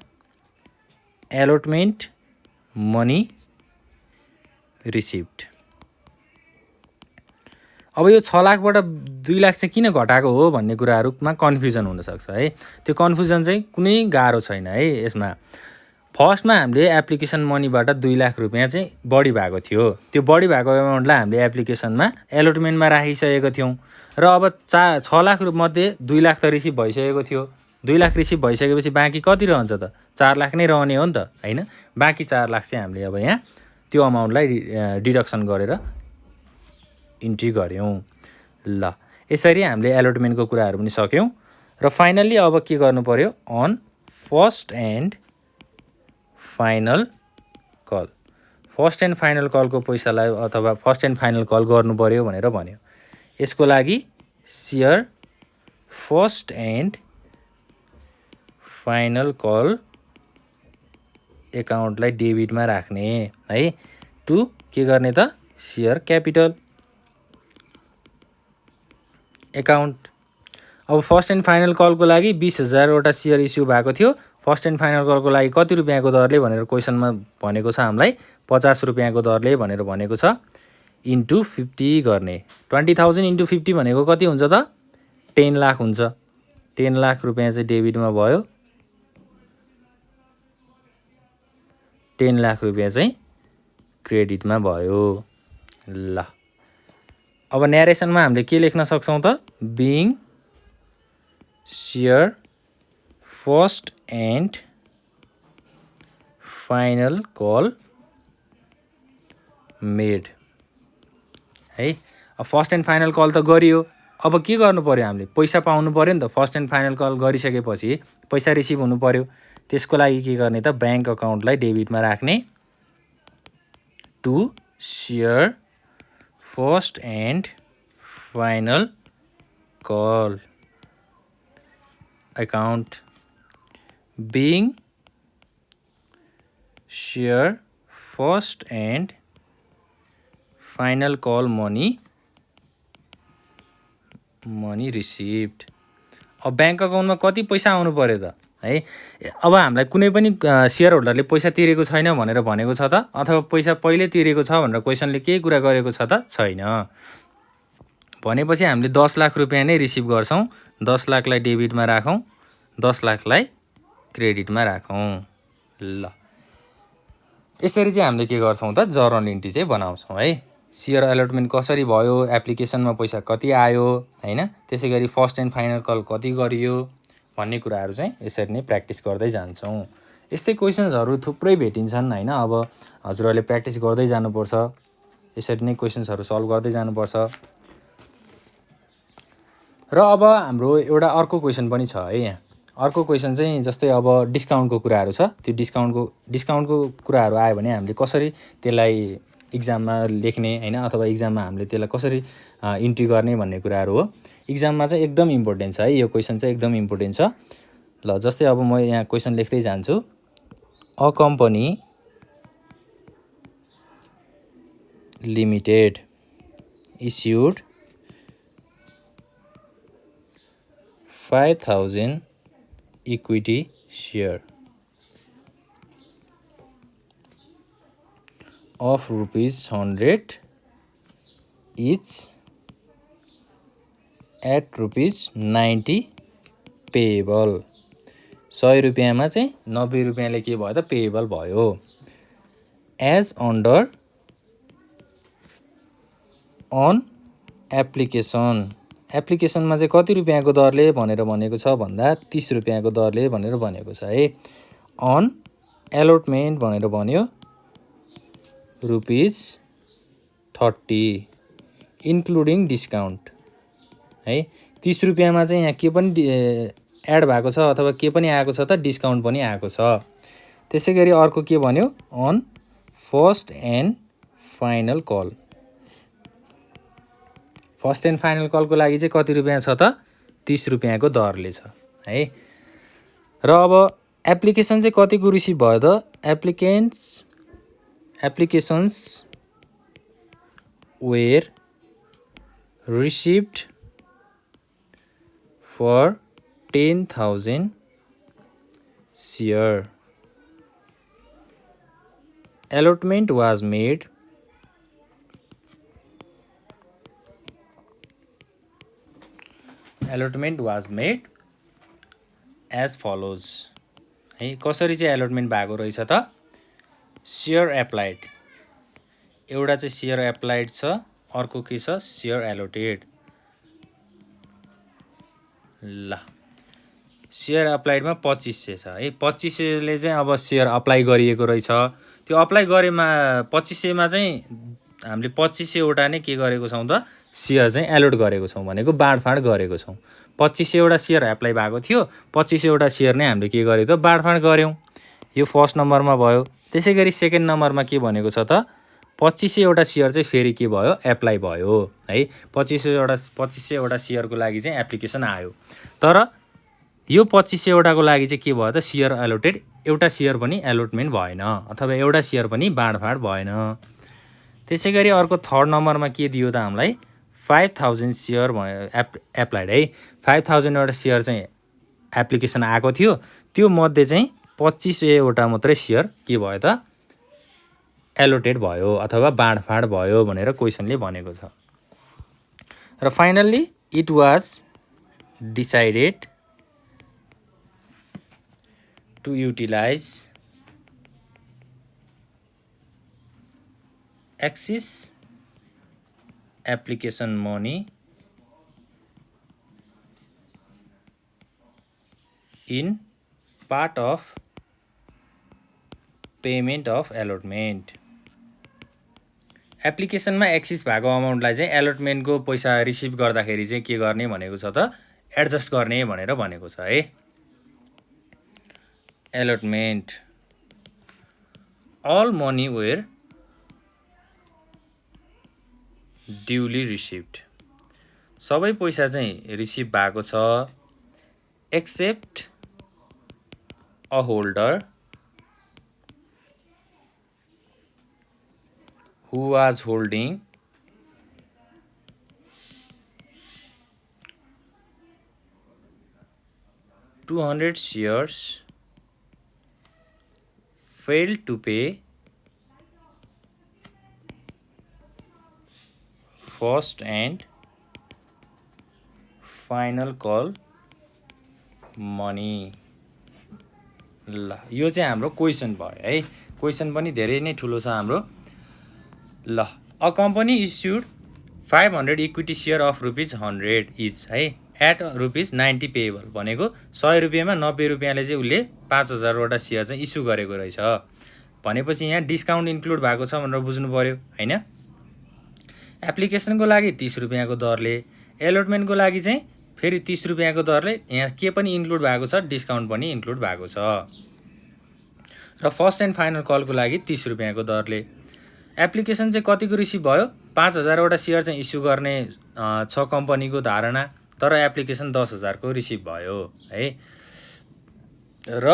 allotment money received अब यो 6 लाखबाट 2 लाख चाहिँ किन घटाएको हो भन्ने कुराहरूमा कन्फ्युजन हुनसक्छ है त्यो कन्फ्युजन चाहिँ कुनै गाह्रो छैन है यसमा फर्स्टमा हामीले एप्लिकेसन मनीबाट 2 लाख रुपियाँ चाहिँ बढी भएको थियो त्यो बढी भएको एमाउन्टलाई हामीले एप्लिकेसनमा एलोटमेन्टमा राखिसकेको थियौँ र अब 6 लाख मध्ये 2 लाख त रिसिभ भइसकेको थियो 2 लाख रिसिभ भइसकेपछि बाँकी कति रहन्छ त 4 लाख नै रहने हो नि त हैन बाँकी 4 लाख चाहिँ हामीले अब यहाँ त्यो अमाउन्टलाई डिडक्सन गरेर इन्ट्री गऱ्यौँ ल यसरी हामीले एलोटमेन्टको कुराहरू पनि सक्यौँ र फाइनल्ली अब के गर्नु पर्यो on first and final call first and final कलको पैसालाई अथवा फर्स्ट एन्ड फाइनल कल गर्नु पर्यो भनेर भन्यो यसको लागि share first and final call एकाउन्टलाई डेबिटमा राख्ने है टु के गर्ने त सेयर क्यापिटल एकाउन्ट अब फर्स्ट एन्ड फाइनल कलको लागि 20,000 वटा सेयर इस्यु भएको थियो फर्स्ट एन्ड फाइनल कलको लागि कति रुपियाँको दरले भनेर क्वेसनमा भनेको छ हामीलाई 50 रुपियाँको दरले भनेर भनेको छ इन्टु 50 गर्ने 20,000 इन्टु 50 भनेको कति हुन्छ त 10 लाख हुन्छ 10 लाख रुपियाँ चाहिँ डेबिटमा भयो 10 लाख रुपियाँ चाहिँ क्रेडिटमा भयो ल अब न्यारेसनमा हामीले के लेख्न सक्छौं त being share first and final call made है अब फर्स्ट एन्ड फाइनल कल त गरियो अब के गर्नु पर्यो हामीले पैसा पाउनु पर्यो नि त फर्स्ट एन्ड फाइनल कल गरिसकेपछि पैसा रिसिभ हुनु पर्यो त्यसको लागि के गर्ने त बैंक अकाउन्टलाई डेबिटमा राख्ने to share first and final call account being share first and final call money received अब बैंक अकाउन्टमा कति पैसा आउनु पर्यो त है अब हामीलाई कुनै पनि शेयर होल्डरले पैसा तिरेको छैन भनेर भनेको छ त अथवा पैसा पहिले तिरेको छ भनेर क्वेसनले केही कुरा गरेको छ त छैन भनेपछि हामीले 10 लाख रुपियाँ नै रिसिभ गर्छौं 10 लाखलाई डेबिटमा राखौं 10 लाखलाई क्रेडिटमा राखौं ल यसरी चाहिँ हामीले के गर्छौं त जर्नल एन्ट्री चाहिँ बनाउँछौं है शेयर अलटमेन्ट कसरी भयो एप्लिकेसनमा पैसा कति आयो हैन त्यसैगरी फर्स्ट एन्ड फाइनल कल कति गरियो भन्ने कुराहरु चाहिँ यसरी नै प्र्याक्टिस गर्दै जान्छौं यस्तै क्वेशन्सहरु थुप्रै भेटिन्छन् हैन अब हजुरहरुले प्र्याक्टिस गर्दै जानुपर्छ यसरी नै क्वेशन्सहरु सल्भ गर्दै जानुपर्छ र अब हाम्रो एउटा अर्को क्वेशन पनि छ है यहाँ अर्को क्वेशन चाहिँ जस्तै अब डिस्काउन्टको कुराहरु छ त्यो डिस्काउन्टको कुराहरु आयो भने हामीले कसरी त्यसलाई एक्जाममा लेख्ने हैन अथवा एक्जाममा हामीले त्यसलाई कसरी इन्ट्री गर्ने भन्ने कुराहरु हो एक्जाममा चाहिँ एकदम इम्पोर्टेन्ट छ है यो क्वेशन चाहिँ एकदम इम्पोर्टेन्ट छ ल जस्तै अब म यहाँ क्वेशन लेख्दै जान्छु a company limited issued 5,000 equity share of ₹100 each at ₹90 payable 100 रुपैयाँमा चाहिँ 90 रुपैयाँले के भयो त पेएबल भयो as under on एप्लिकेसनमा चाहिँ कति रुपैयाँको दरले भनेर भनेको छ भन्दा 30 रुपैयाँको दरले भनेर भनेको छ है अन एलोटमेन्ट भनेर भन्यो ₹30 इन्क्लुडिङ डिस्काउन्ट है 30 रुपैयाँमा चाहिँ यहाँ के पनि एड भएको छ अथवा के पनि आएको छ त डिस्काउन्ट पनि आएको छ त्यसैगरी अर्को के भन्यो on first and final call first and final कलको लागि चाहिँ कति रुपैयाँ छ त 30 रुपैयाँको दरले छ है र अब एप्लिकेसन चाहिँ कतिको रिसिभ भयो त applications were received for 10,000 share allotment was made as follows है कसरी चाहिँ एलोटमेन्ट भएको रहेछ त शेयर एप्लाइड एउटा चाहिँ शेयर एप्लाइड छ अर्को के छ शेयर एलोटेड ल शेयर एप्लाइडमा 2500 छ है 2500 ले चाहिँ अब शेयर अप्लाई गरिएको रहेछ त्यो अप्लाई गरेमा 2500 मा चाहिँ हामीले 2500 वटा नै के गरेको छौं त शेयर चाहिँ एलोट गरेको छौं भनेको बाडफाड गरेको छौं 2500 वटा शेयर एप्लाई भएको थियो 2500 वटा शेयर नै हामीले के गर्यो त बाडफाड गर्यौं यो फर्स्ट नम्बरमा भयो त्यसैगरी सेकेन्ड नम्बरमा के भनेको छ त 2500 वटा शेयर चाहिँ फेरि के भयो एप्लाई भयो है 2500 वटा शेयरको लागि चाहिँ एप्लिकेसन आयो तर यो 2500 वटाको लागि चाहिँ के भयो त शेयर एलोटेड एउटा शेयर पनि एलोटमेन्ट भएन अथवा एउटा शेयर पनि बाडफाड भएन त्यसैगरी अर्को थर्ड नम्बरमा के दियो त हामीलाई 5000 शेयर एप्लाइड है 5000 वटा शेयर चाहिँ एप्लिकेसन आएको थियो त्यो मध्ये चाहिँ 2500 मात्रै सेयर के भयो त एलोटेड भयो अथवा बाँडफाँड भयो भनेर क्वेसनले भनेको छ। र finally it was decided to utilise excess application money in part of payment of allotment. एप्लिकेसनमा एक्सिस भएको अमाउन्टलाई चाहिँ एलोटमेन्टको पैसा रिसिभ गर्दाखेरि चाहिँ के गर्ने भनेको छ त एडजस्ट गर्ने भनेर भनेको छ है। Allotment all money were duly received, सबै पैसा चाहिँ रिसिभ भएको छ except a holder who was holding $200 shares failed to pay first and final call money। ल यो चाहिँ हाम्रो क्वेसन भयो है। क्वेसन पनि धेरै नै ठुलो छ हाम्रो। ल a company issued 500 equity share of ₹100 each है एट ₹90 पेएबल भनेको 100 रुपियाँमा 90 रुपियाँले चाहिँ उसले 5000वटा सेयर चाहिँ इस्यु गरेको रहेछ भनेपछि यहाँ डिस्काउन्ट इन्क्लुड भएको छ भनेर बुझ्नु पर्यो हैन। एप्लिकेसनको लागि 30 रुपियाँको दरले, एलोटमेन्टको लागि चाहिँ फेरि 30 रुपियाँको दरले यहाँ के पनि इन्क्लुड भएको छ डिस्काउन्ट पनि इन्क्लुड भएको छ। र फर्स्ट एन्ड फाइनल कलको लागि 30 रुपियाँको दरले। एप्लिकेसन चाहिँ कतिको रिसिभ भयो 5000वटा सेयर चाहिँ इस्यु गर्ने छ कम्पनीको धारणा, तर एप्लिकेसन 10000को रिसिभ भयो है। र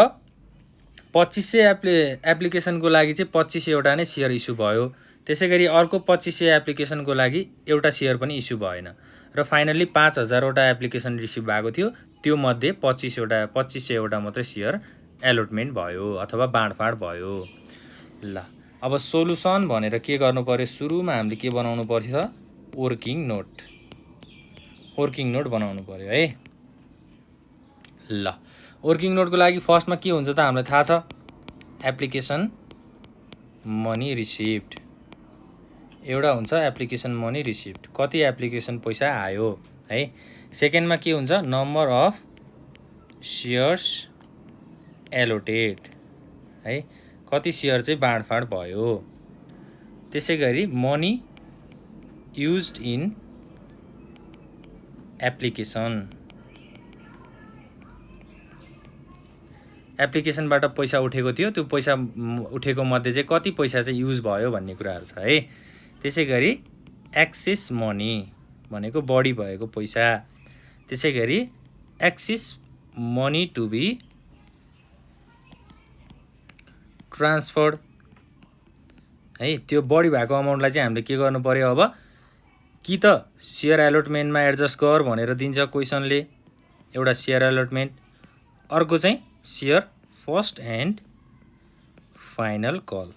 2500 एप्लिकेसनको लागि चाहिँ 2500वटा नै सेयर इस्यु भयो। त्यसै गरी अर्को 2500 एप्लिकेसनको लागि एउटा सेयर पनि इस्यु भएन। र फाइनल्ली 5000वटा एप्लिकेसन रिसिभ भएको थियो त्यो मध्ये 2500वटा मात्रै सेयर एलोटमेन्ट भयो अथवा बाँडफाँड भयो। ल अब सोलुसन भनेर के गर्नु पर्यो, सुरुमा हामीले के बनाउनु पर्यो त वर्किङ नोट बनाउनु पर्यो है। ल वर्किङ नोटको लागि फर्स्टमा के हुन्छ त हामीलाई थाहा छ एप्लिकेसन मनी रिसिभ्ड एउटा हुन्छ, एप्लिकेसन मनी रिसिभ्ड कति एप्लिकेसन पैसा आयो है। सेकेन्डमा के हुन्छ नम्बर अफ सेयर्स एलोटेड है कति सेयर चाहिँ बाँडफाँड भयो। त्यसै गरी मनी युज्ड इन एप्लिकेसनबाट पैसा उठेको थियो त्यो पैसा उठेको मध्ये चाहिँ कति पैसा चाहिँ युज भयो भन्ने कुराहरू छ है। त्यसै गरी एक्सेस मनी भनेको बढी भएको पैसा। त्यसै गरी excess money to be transferred है त्यो बढी भएको अमाउन्टलाई चाहिँ हामीले के गर्नु पर्यो अब कि त सेयर एलोटमेन्टमा एडजस्ट गर भनेर दिन्छ क्वेसनले एउटा सेयर एलोटमेन्ट, अर्को चाहिँ share first and final call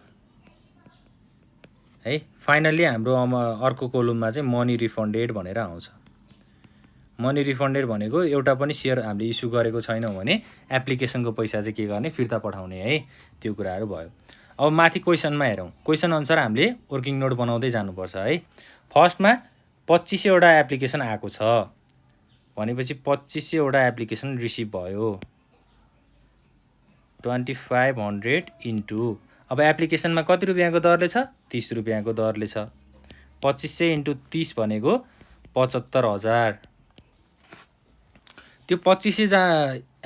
है। फाइनल्ली हाम्रो अर्को कोलममा चाहिँ मनी रिफन्डेड भनेर आउँछ। मनी रिफन्डेड भनेको एउटा पनि सेयर हामीले इस्यु गरेको छैनौँ भने एप्लिकेसनको पैसा चाहिँ के गर्ने फिर्ता पठाउने है त्यो कुराहरू भयो। अब माथि क्वेसनमा हेरौँ, क्वेसन अनुसार हामीले वर्किङ नोट बनाउँदै जानुपर्छ है। फर्स्टमा 2500वटा एप्लिकेसन आएको छ भनेपछि 2500वटा एप्लिकेसन रिसिभ भयो 2500 इन्टु अब एप्लिकेसनमा कति रुपियाँको दरले छ 30 रुपियाँको दरले छ 2500 इन्टु 30 भनेको 75000। त्यो 2500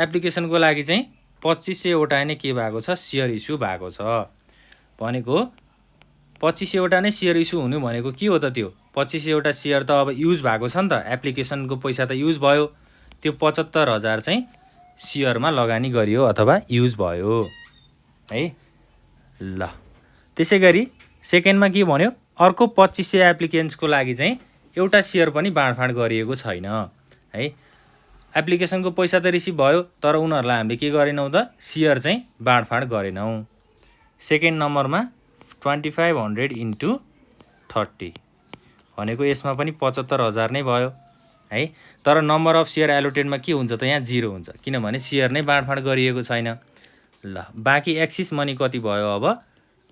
एप्लिकेसनको लागि चाहिँ 2500वटा नै के भएको छ सेयर इस्यु भएको छ भनेको 2500वटा नै सेयर इस्यु हुनु भनेको के हो त त्यो 2500वटा सेयर त अब युज भएको छ नि त एप्लिकेसनको पैसा त युज भयो त्यो 75000 चाहिँ सेयरमा लगानी गरियो अथवा युज भयो है। ल त्यसै गरी सेकेन्डमा के भन्यो अर्को 2500 एप्लिकेन्ट्सको लागि चाहिँ एउटा सेयर पनि बाँडफाँड गरिएको छैन है। एप्लिकेसनको पैसा त रिसिभ भयो तर उनीहरूलाई हामीले के गरेनौँ त सेयर चाहिँ बाँडफाँड गरेनौँ। सेकेन्ड नम्बरमा 2500 इन्टु 30 भनेको यसमा पनि 75,000 नै भयो है। तर नम्बर अफ सेयर एलोटेडमा के हुन्छ त यहाँ 0 हुन्छ किनभने सेयर नै बाँडफाँड गरिएको छैन। ल बाँकी एक्सिस मनी कति भयो अब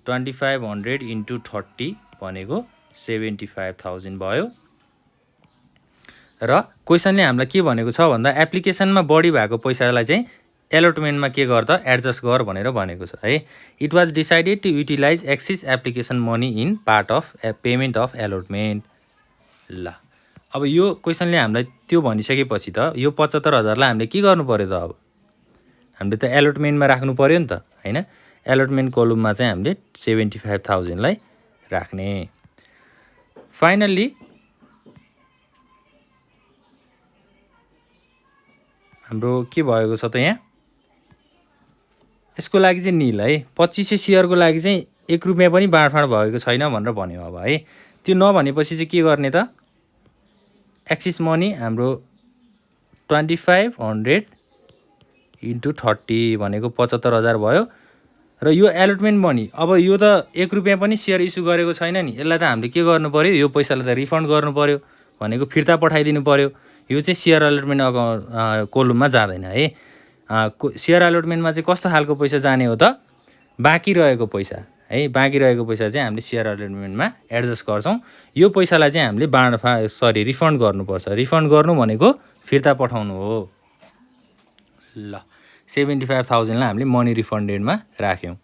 2500 इन्टु 30 भनेको 75,000 भयो। र क्वेसनले हामीलाई के भनेको छ भन्दा एप्लिकेसनमा बढी भएको पैसालाई चाहिँ एलोटमेन्टमा के गर त एडजस्ट गर भनेर भनेको छ है। It was decided to utilise excess application money in part of payment of allotment. ल अब यो क्वेसनले हामीलाई त्यो भनिसकेपछि त यो 75,000लाई हामीले के गर्नु पर्यो त अब हामीले त एलोटमेन्टमा राख्नु पर्यो नि त हैन। एलोटमेन्ट कोलममा चाहिँ हामीले 75,000लाई राख्ने। फाइनल्ली हाम्रो के भएको छ त यहाँ यसको लागि चाहिँ निल है 2500 सेयरको लागि चाहिँ 1 रुपैयाँ पनि बाँडफाँड भएको छैन भनेर भन्यो अब है। त्यो नभनेपछि चाहिँ के गर्ने त एक्सिस मनी हाम्रो 2500 इन्टु 30 भनेको 75,000 भयो। र यो एलोटमेन्ट मनी अब यो त 1 रुपैयाँ पनि सेयर इस्यु गरेको छैन नि यसलाई त हामीले के गर्नु पर्यो यो पैसालाई त रिफन्ड गर्नु पर्यो भनेको फिर्ता पठाइदिनु पर्यो। यो चाहिँ सेयर एलोटमेन्ट कोलममा जाँदैन है। सेयर एलोटमेन्टमा चाहिँ कस्तो खालको पैसा जाने हो त बाँकी रहेको पैसा है। बाँकी रहेको पैसा चाहिँ हामीले सेयर एलोटमेन्टमा एडजस्ट गर्छौँ। यो पैसालाई चाहिँ हामीले रिफन्ड गर्नुपर्छ। रिफन्ड गर्नु भनेको फिर्ता पठाउनु हो। ल 75,000लाई हामीले मनी रिफन्डेडमा राख्यौँ।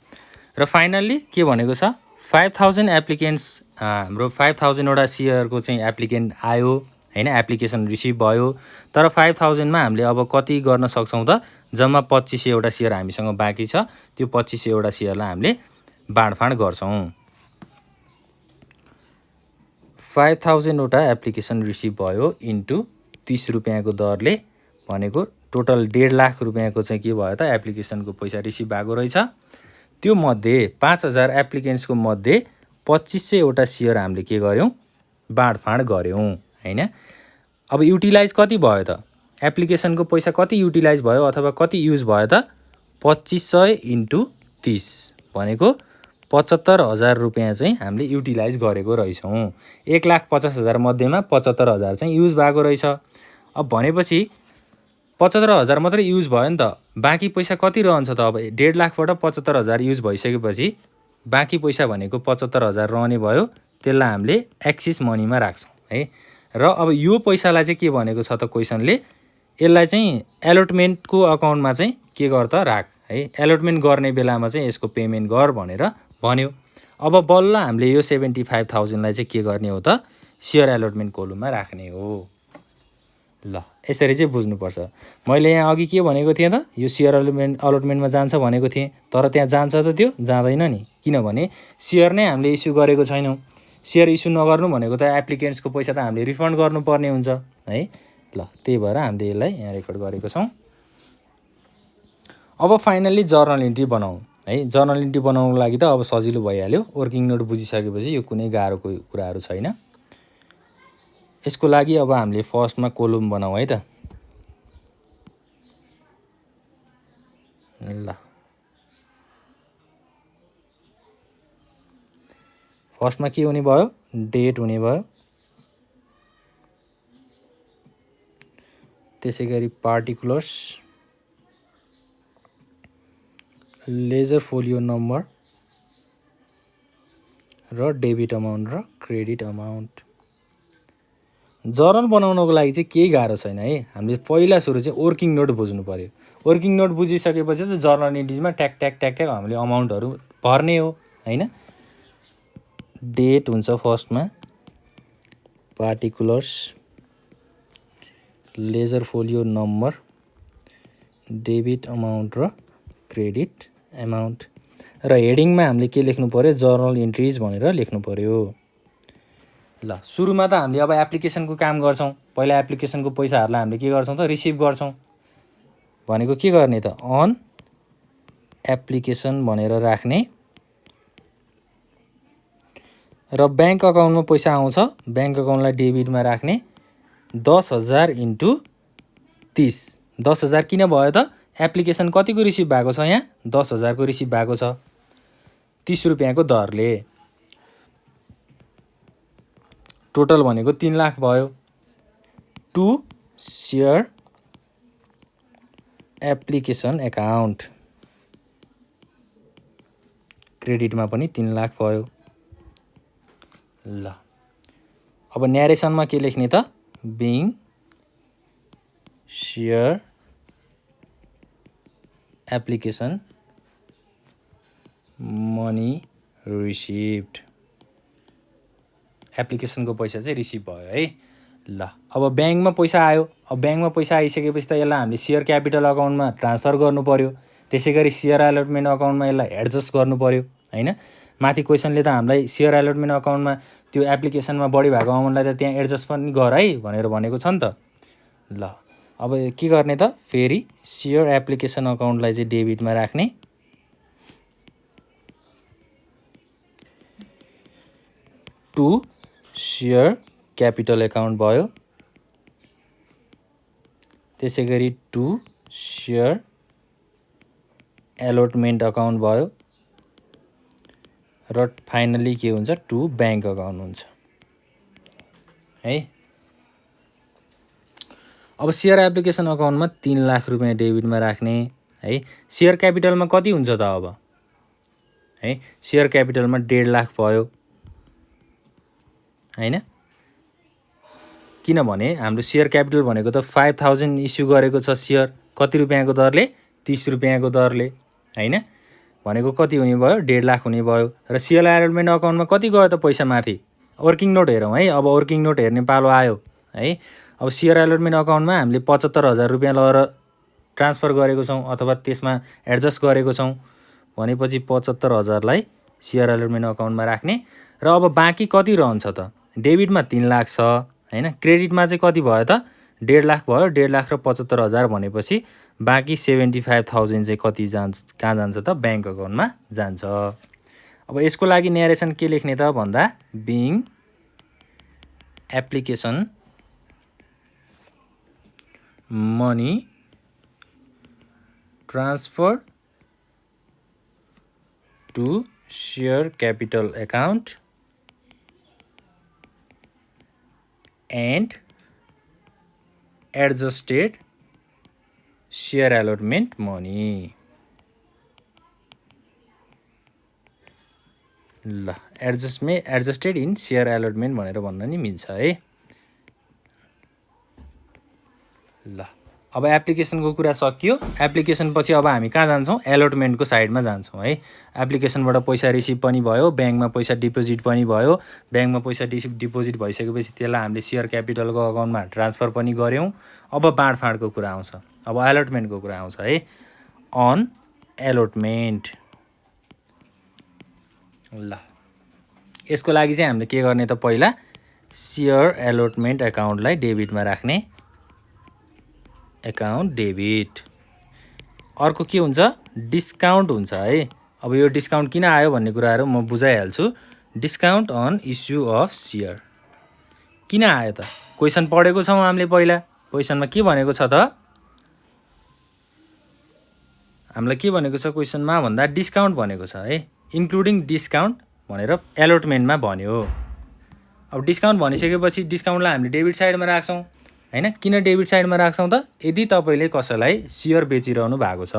र फाइनल्ली के भनेको छ 5,000 एप्लिकेन्ट्स हाम्रो 5,000वटा सेयरको चाहिँ एप्लिकेन्ट आयो हैन एप्लिकेसन रिसिभ भयो। तर 5,000मा हामीले अब कति गर्न सक्छौँ त जम्मा 2500वटा सेयर हामीसँग बाँकी छ। त्यो 2500वटा सेयरलाई हामीले बाँडफाँड गर्छौँ। 5,000वटा एप्लिकेसन रिसिभ भयो इन्टु 30 रुपैयाँको दरले भनेको टोटल 1.5 लाख रुपैयाँको चाहिँ के भयो त एप्लिकेसनको पैसा रिसिभ भएको रहेछ। त्यो मध्ये 5,000 एप्लिकेन्ट्सको मध्ये 2500वटा सेयर हामीले के गर्यौँ बाँडफाँड गर्यौँ हैन। अब युटिलाइज कति भयो त एप्लिकेसनको पैसा कति युटिलाइज भयो अथवा कति युज भयो त 2500 इन्टु 30 भनेको 75,000 रुपैयाँ चाहिँ हामीले युटिलाइज गरेको रहेछौँ। 1,50,000 मध्येमा 75,000 चाहिँ युज भएको रहेछ। अब भनेपछि 75,000 मात्रै युज भयो नि त बाँकी पैसा कति रहन्छ त अब 1.5 लाखबाट 75,000 युज भइसकेपछि बाँकी पैसा भनेको 75,000 रहने भयो। त्यसलाई हामीले एक्सिस मनीमा राख्छौँ है। र अब यो पैसालाई चाहिँ के भनेको छ त क्वेसनले यसलाई चाहिँ एलोटमेन्टको अकाउन्टमा चाहिँ के गर त राख है। एलोटमेन्ट गर्ने बेलामा चाहिँ यसको पेमेन्ट गर भनेर भन्यो। अब बल्ल हामीले यो 75,000लाई चाहिँ के गर्ने हो त सेयर एलोटमेन्ट कोलममा राख्ने हो। ल यसरी चाहिँ बुझ्नुपर्छ। मैले यहाँ अघि के भनेको थिएँ त यो सेयर अलोटमेन्टमा जान्छ भनेको थिएँ तर त्यहाँ जान्छ त त्यो जाँदैन नि किनभने सेयर नै हामीले इस्यु गरेको छैनौँ। सेयर इस्यु नगर्नु भनेको त एप्लिकेन्ट्सको पैसा त हामीले रिफन्ड गर्नुपर्ने हुन्छ है। ल त्यही भएर हामीले यसलाई यहाँ रेकर्ड गरेको छौँ। अब फाइनल्ली जर्नल इन्ट्री बनाउँ है। जर्नल इन्ट्री बनाउनको लागि त अब सजिलो भइहाल्यो। वर्किङ नोट बुझिसकेपछि यो कुनै गाह्रो कुराहरू छैन। यसको लागि अब हामीले फर्स्टमा कोलम बनाउँ है त। ल फर्स्टमा के हुने भयो डेट हुने भयो। त्यसै गरी पार्टिकुलर्स लेजर फोलियो नम्बर र डेबिट अमाउन्ट र क्रेडिट अमाउन्ट। जर्नल बनाउनको लागि चाहिँ केही गाह्रो छैन है। हामीले पहिला सुरु चाहिँ वर्किङ नोट बुझ्नु पर्यो। वर्किङ नोट बुझिसकेपछि त जर्नल इन्ट्रीमा ट्याक ट्याक ट्याक ट्याक हामीले अमाउन्टहरू भर्ने हो हैन। डेट हुन्छ फर्स्टमा particulars ledger folio number debit amount र क्रेडिट अमाउन्ट र हेडिङमा हामीले के लेख्नु पर्यो जर्नल इन्ट्रिज भनेर लेख्नु पर्यो। ल सुरुमा त हामीले अब एप्लिकेसनको काम गर्छौँ। पहिला एप्लिकेसनको पैसाहरूलाई हामीले के गर्छौँ त रिसिभ गर्छौँ भनेको के गर्ने त अन एप्लिकेसन भनेर राख्ने र ब्याङ्क अकाउन्टमा पैसा आउँछ ब्याङ्क अकाउन्टलाई डेबिटमा राख्ने 10,000 इन्टु 30 10,000 किन भयो त एप्लिकेसन कतिको रिसिभ भएको छ यहाँ 10,000 को रिसिभ भएको छ 30 रुपियाँको दरले टोटल भनेको 3 लाख भयो टु सेयर एप्लिकेसन एकाउन्ट क्रेडिटमा पनि 3 लाख भयो ल अब न्यारेसनमा के लेख्ने त being share application money received एप्लिकेसनको पैसा चाहिँ रिसिभ भयो है ल अब ब्याङ्कमा पैसा आयो अब ब्याङ्कमा पैसा आइसकेपछि त यसलाई हामीले सेयर क्यापिटल अकाउन्टमा ट्रान्सफर गर्नु पर्यो त्यसै गरी सेयर एलोटमेन्ट अकाउन्टमा यसलाई एडजस्ट गर्नु पर्यो हैन माथि क्वेसनले त हामीलाई सेयर एलोटमेन्ट अकाउन्टमा त्यो एप्लिकेसनमा बढी भएको अमाउन्टलाई त त्यहाँ एडजस्ट पनि गर है भनेर भनेको छ नि त ल अब के गर्ने त फेरि सेयर एप्लिकेसन अकाउन्टलाई चाहिँ डेबिटमा राख्ने टु सेयर क्यापिटल एकाउन्ट भयो त्यसै गरी टु सेयर एलोटमेन्ट अकाउन्ट भयो र फाइनली के हुन्छ टु ब्याङ्क अकाउन्ट हुन्छ है अब सेयर एप्लिकेसन अकाउन्टमा 3 लाख रुपियाँ डेबिटमा राख्ने है सेयर क्यापिटलमा कति हुन्छ त अब है सेयर क्यापिटलमा 1.5 लाख भयो हैन किनभने हाम्रो सेयर क्यापिटल भनेको त 5000 इस्यु गरेको छ सेयर कति रुपियाँको दरले 30 रुपियाँको दरले हैन भनेको कति हुने भयो 1.5 लाख हुने भयो र सेयर एलोटमेन्ट अकाउन्टमा कति गयो त पैसा माथि वर्किङ नोट हेरौँ है अब वर्किङ नोट हेर्ने पालो आयो है अब सेयर एलोटमेन्ट अकाउन्टमा हामीले 75,000 रुपियाँ लगेर ट्रान्सफर गरेको छौँ अथवा त्यसमा एडजस्ट गरेको छौँ भनेपछि 75,000 लाई सेयर एलोटमेन्ट अकाउन्टमा राख्ने र अब बाँकी कति रहन्छ त डेबिटमा 3 लाख छ हैन क्रेडिटमा चाहिँ कति भयो त 1.5 लाख भयो 1.5 लाख र 75,000 भनेपछि बाँकी 75,000 चाहिँ कति जान्छ कहाँ जान्छ त ब्याङ्क अकाउन्टमा जान्छ अब यसको लागि न्यारेसन के लेख्ने त भन्दा being application money transfer to share capital account and adjusted share allotment money ल adjusted in share allotment भनेर भन्न नि मिल्छ है ल अब एप्लिकेसनको कुरा सकियो एप्लिकेसन पछि अब हामी कहाँ जान्छौँ एलोटमेन्टको साइडमा जान्छौँ है एप्लिकेसनबाट पैसा रिसिभ पनि भयो ब्याङ्कमा पैसा डिपोजिट पनि भयो ब्याङ्कमा पैसा डिपोजिट भइसकेपछि त्यसलाई हामीले सेयर क्यापिटलको अकाउन्टमा ट्रान्सफर पनि गऱ्यौँ अब बाँडफाँडको कुरा आउँछ अब एलोटमेन्टको कुरा आउँछ है अन एलोटमेन्ट ल यसको लागि चाहिँ हामीले के गर्ने त पहिला सेयर एलोटमेन्ट एकाउन्टलाई डेबिटमा राख्ने एकाउन्ट डेबिट अर्को के हुन्छ डिस्काउन्ट हुन्छ है अब यो डिस्काउन्ट किन आयो भन्ने कुराहरू म बुझाइहाल्छु discount on issue of share किन आयो त क्वेसन पढेको छौँ हामीले पहिला क्वेसनमा के भनेको छ त हामीलाई के भनेको छ क्वेसनमा भन्दा डिस्काउन्ट भनेको छ है इन्क्लुडिङ डिस्काउन्ट भनेर एलोटमेन्टमा भन्यो अब डिस्काउन्ट भनिसकेपछि डिस्काउन्टलाई हामीले डेबिट साइडमा राख्छौँ हैन किन डेबिट साइडमा राख्छौँ त यदि तपाईले कसैलाई सेयर बेचिरहनु भएको छ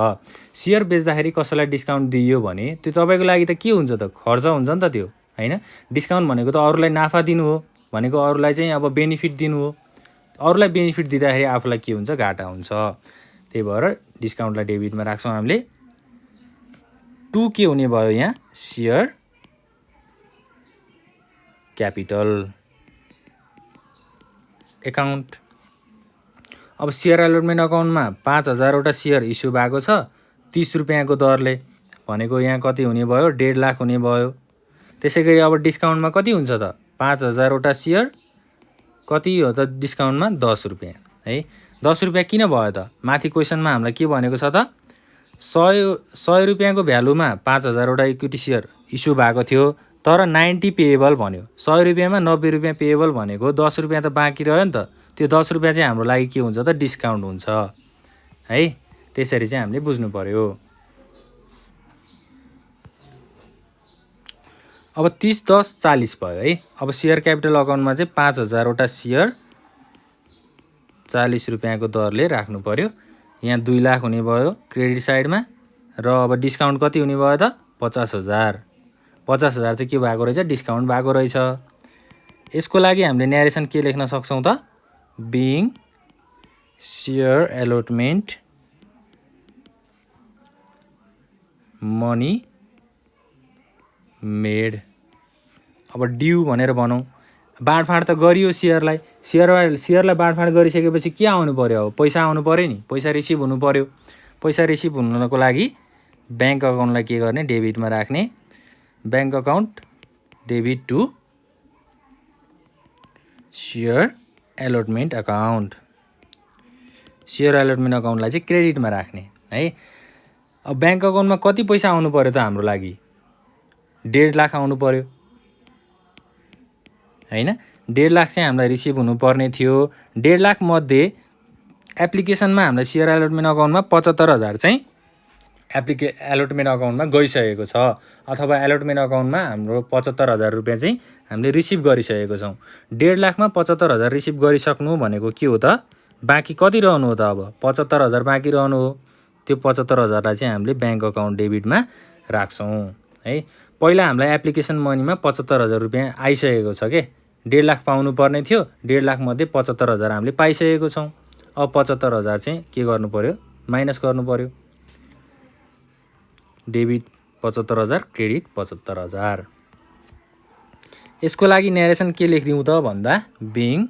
सेयर बेच्दाखेरि कसैलाई डिस्काउन्ट दियो भने त्यो तपाईको लागि त के हुन्छ त खर्च हुन्छ नि त त्यो हैन डिस्काउन्ट भनेको त अरूलाई नाफा दिनु हो भनेको अरूलाई चाहिँ अब बेनिफिट दिनु हो अरूलाई बेनिफिट दिँदाखेरि आफूलाई के हुन्छ घाटा हुन्छ त्यही भएर डिस्काउन्टलाई डेबिटमा राख्छौँ हामीले टु के हुने भयो यहाँ सेयर क्यापिटल एकाउन्ट अब सेयर एलोटमेन्ट अकाउन्टमा 5,000 वटा सेयर इस्यु भएको छ 30 रुपियाँको दरले भनेको यहाँ कति हुने भयो 1.5 लाख हुने भयो त्यसैगरी अब डिस्काउन्टमा कति हुन्छ त 5,000 वटा सेयर कति हो त डिस्काउन्टमा 10 रुपियाँ है 10 रुपियाँ किन भयो त माथि क्वेसनमा हामीलाई के भनेको छ त 100 रुपियाँको भ्यालुमा 5,000 वटा इक्विटी सेयर इस्यु भएको थियो तर 90 पेएबल भन्यो 100 रुपियाँमा 90 रुपियाँ पेएबल भनेको 10 रुपियाँ त बाँकी रह्यो नि त त्यो 10 रुपियाँ चाहिँ हाम्रो लागि के हुन्छ त डिस्काउन्ट हुन्छ है। त्यसरी चाहिँ हामीले बुझ्नु पर्यो। अब 30 10 40 भयो है। अब सेयर क्यापिटल अकाउन्टमा चाहिँ 5000 वटा सेयर 40 रुपियाँको दरले राख्नु पर्यो। यहाँ 2 लाख हुने भयो क्रेडिट साइडमा र अब डिस्काउन्ट कति हुने भयो त 50,000। 50,000 चाहिँ के भएको रहेछ डिस्काउन्ट भएको रहेछ। यसको लागि हामीले न्यारेसन के लेख्न सक्छौँ त being share allotment money made. अब ड्यू भनेर भनौँ। बाँडफाँड त गरियो सेयरलाई, सेयरलाई बाँडफाँड गरिसकेपछि के आउनु पर्यो अब पैसा आउनु पर्यो नि, पैसा रिसिभ हुनु पर्यो। पैसा रिसिभ हुनको लागि ब्याङ्क अकाउन्टलाई के गर्ने डेबिटमा राख्ने। Bank account debit to share allotment account. Share allotment अकाउन्टलाई चाहिँ क्रेडिटमा राख्ने है। अब ब्याङ्क अकाउन्टमा कति पैसा आउनु पर्यो त हाम्रो लागि 1.5 लाख आउनु पर्यो हैन। 1.5 लाख चाहिँ हामीलाई रिसिभ हुनुपर्ने थियो। 1.5 लाख मध्ये एप्लिकेसनमा हामीलाई सेयर एलोटमेन्ट अकाउन्टमा 75,000 चाहिँ एलोटमेन्ट अकाउन्टमा गइसकेको छ, अथवा एलोटमेन्ट अकाउन्टमा हाम्रो 75,000 रुपियाँ चाहिँ हामीले रिसिभ गरिसकेको छौँ। 1.5 लाखमा 75,000 रिसिभ गरिसक्नु भनेको के हो त बाँकी कति रहनु हो त अब 75,000 बाँकी रहनु हो। त्यो 75,000लाई चाहिँ हामीले ब्याङ्क अकाउन्ट डेबिटमा राख्छौँ है। पहिला हामीलाई एप्लिकेसन मनीमा 75,000 रुपियाँ आइसकेको छ के। 1.5 लाख पाउनु पर्ने थियो, 1.5 लाख मध्ये 75,000 हामीले पाइसकेको छौँ। अब 75,000 चाहिँ के गर्नु पर्यो माइनस गर्नु पर्यो। Debit 75,000 credit 75,000। यसको लागि न्यारेसन के लेखिदिउँ त भन्दा बिइङ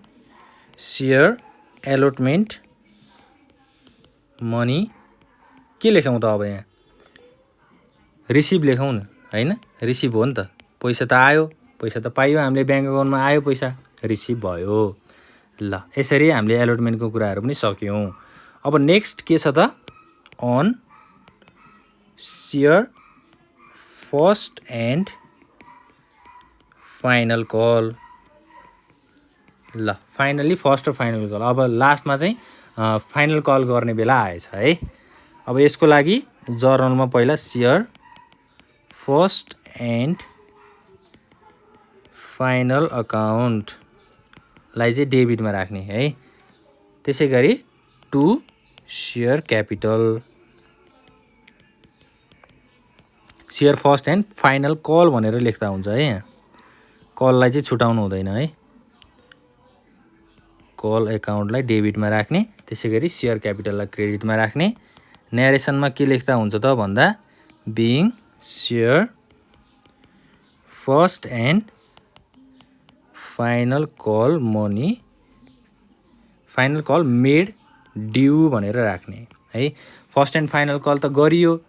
सेयर एलोटमेन्ट मनी के लेखौँ त अब यहाँ रिसिभ लेखौँ न हैन। रिसिभ हो नि त, पैसा त आयो, पैसा त पाइयो, हामीले ब्याङ्क अकाउन्टमा आयो पैसा, रिसिभ भयो। ल यसरी हामीले एलोटमेन्टको कुराहरू पनि सक्यौँ। अब नेक्स्ट के छ त on share first and final call. ल फाइनली फर्स्ट र फाइनल कल। अब लास्टमा चाहिँ फाइनल कल गर्ने बेला आएछ है। अब यसको लागि जर्नलमा पहिला सेयर फर्स्ट एन्ड फाइनल अकाउन्टलाई चाहिँ डेबिटमा राख्ने है। त्यसै गरी to share capital, share first and final call भनेर लेख्दा हुन्छ है। यहाँ कललाई चाहिँ छुटाउनु हुँदैन है। कल एकाउन्टलाई डेबिटमा राख्ने, त्यसै गरी सेयर क्यापिटललाई क्रेडिटमा राख्ने। न्यारेसनमा के लेख्दा हुन्छ त भन्दा being share first and final call money, final call made due भनेर राख्ने है। फर्स्ट एन्ड फाइनल कल त गरियो,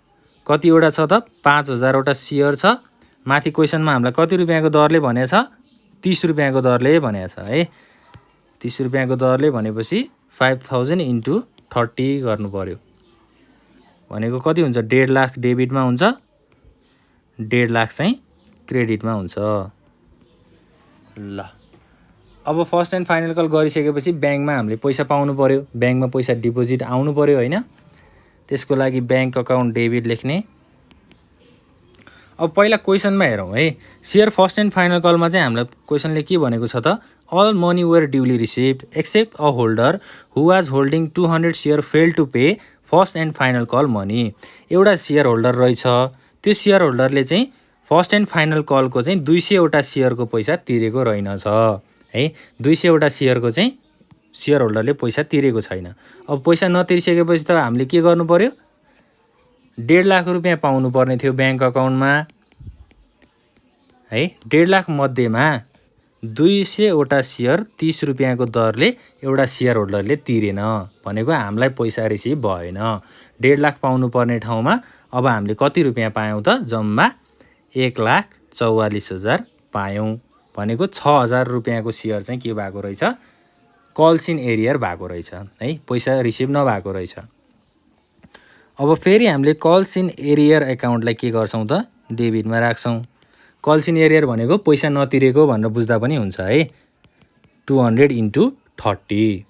कतिवटा छ त 5,000 वटा सेयर छ। माथि क्वेसनमा हामीलाई कति रुपियाँको दरले भनेछ 30 रुपियाँको दरले भनेछ है। 30 रुपियाँको दरले भनेपछि 5,000 × 30 गर्नु पर्यो भनेको कति हुन्छ 1.5 लाख डेबिटमा हुन्छ, 1.5 लाख चाहिँ क्रेडिटमा हुन्छ। ल अब फर्स्ट एन्ड फाइनल कल गरिसकेपछि ब्याङ्कमा हामीले पैसा पाउनु पर्यो, ब्याङ्कमा पैसा डिपोजिट आउनु पर्यो हैन। त्यसको लागि ब्याङ्क अकाउन्ट डेबिट लेख्ने। अब पहिला क्वेसनमा हेरौँ है। सेयर फर्स्ट एन्ड फाइनल कलमा चाहिँ हामीलाई क्वेसनले के भनेको छ त all money were duly received except a holder who was holding 200 share fail to pay first and final call money. एउटा सेयर होल्डर रहेछ, त्यो सेयर होल्डरले चाहिँ फर्स्ट एन्ड फाइनल कलको चाहिँ 200 वटा सेयरको पैसा तिरेको रहेनछ है। 200 वटा सेयरको चाहिँ सेयर होल्डरले पैसा तिरेको छैन। अब पैसा नतिरिसकेपछि त हामीले के गर्नु पर्यो 1.5 लाख रुपियाँ पाउनु पर्ने थियो ब्याङ्क अकाउन्टमा है। 1.5 लाख मध्येमा 200 वटा सेयर 30 रुपियाँको दरले एउटा सेयर होल्डरले तिरेन भनेको हामीलाई पैसा रिसिभ भएन। 1.5 लाख पाउनु पर्ने ठाउँमा अब हामीले कति रुपियाँ पायौँ त जम्मा 1,44,000 पायौँ भनेको 6,000 रुपियाँको सेयर चाहिँ के भएको रहेछ कल्स इन एरियर भएको रहेछ है, पैसा रिसिभ नभएको रहेछ। अब फेरि हामीले कल्स इन एरियर एकाउन्टलाई के गर्छौँ त डेबिटमा राख्छौँ। कल्स इन एरियर भनेको पैसा नतिरेको भनेर बुझ्दा पनि हुन्छ है। 200 × 30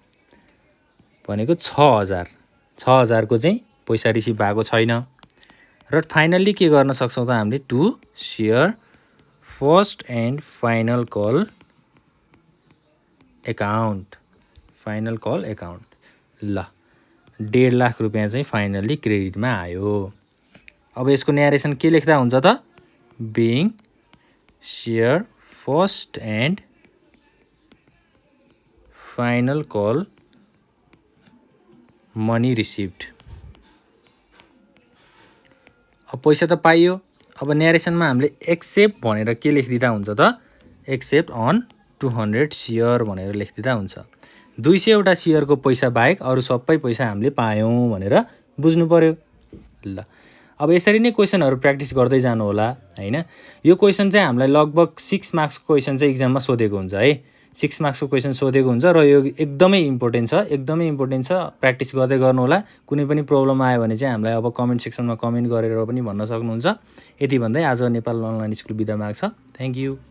भनेको 6000 6000 को चाहिँ पैसा रिसिभ भएको छैन। र फाइनल्ली के गर्न सक्छौँ त हामीले to share first and final call account ल 1.5 लाख रुपियाँ चाहिँ फाइनल्ली क्रेडिटमा आयो। अब यसको न्यारेसन के लेख्दा हुन्छ त being share first and final call money received. अब पैसा त पाइयो। अब न्यारेसनमा हामीले एक्सेप्ट भनेर के लेखिदिँदा हुन्छ त एक्सेप्ट अन 200 सेयर भनेर लेखिदिँदा हुन्छ। 200 सेयरको पैसा बाहेक अरू सबै पैसा हामीले पायौँ भनेर बुझ्नु पर्यो। ल अब यसरी नै क्वेसनहरू प्र्याक्टिस गर्दै जानु होला हैन। यो क्वेसन चाहिँ हामीलाई लगभग 6 मार्क्सको क्वेसन चाहिँ एक्जाममा सोधेको हुन्छ है। 6 मार्क्सको क्वेसन सोधेको हुन्छ र यो एकदमै इम्पोर्टेन्ट छ प्र्याक्टिस गर्दै गर्नु होला। कुनै पनि प्रब्लम आयो भने चाहिँ हामीलाई अब कमेन्ट सेक्सनमा कमेन्ट गरेर पनि भन्न सक्नुहुन्छ। यति भन्दै आज नेपाल अनलाइन स्कुल बिदा माग्छ। Thank you.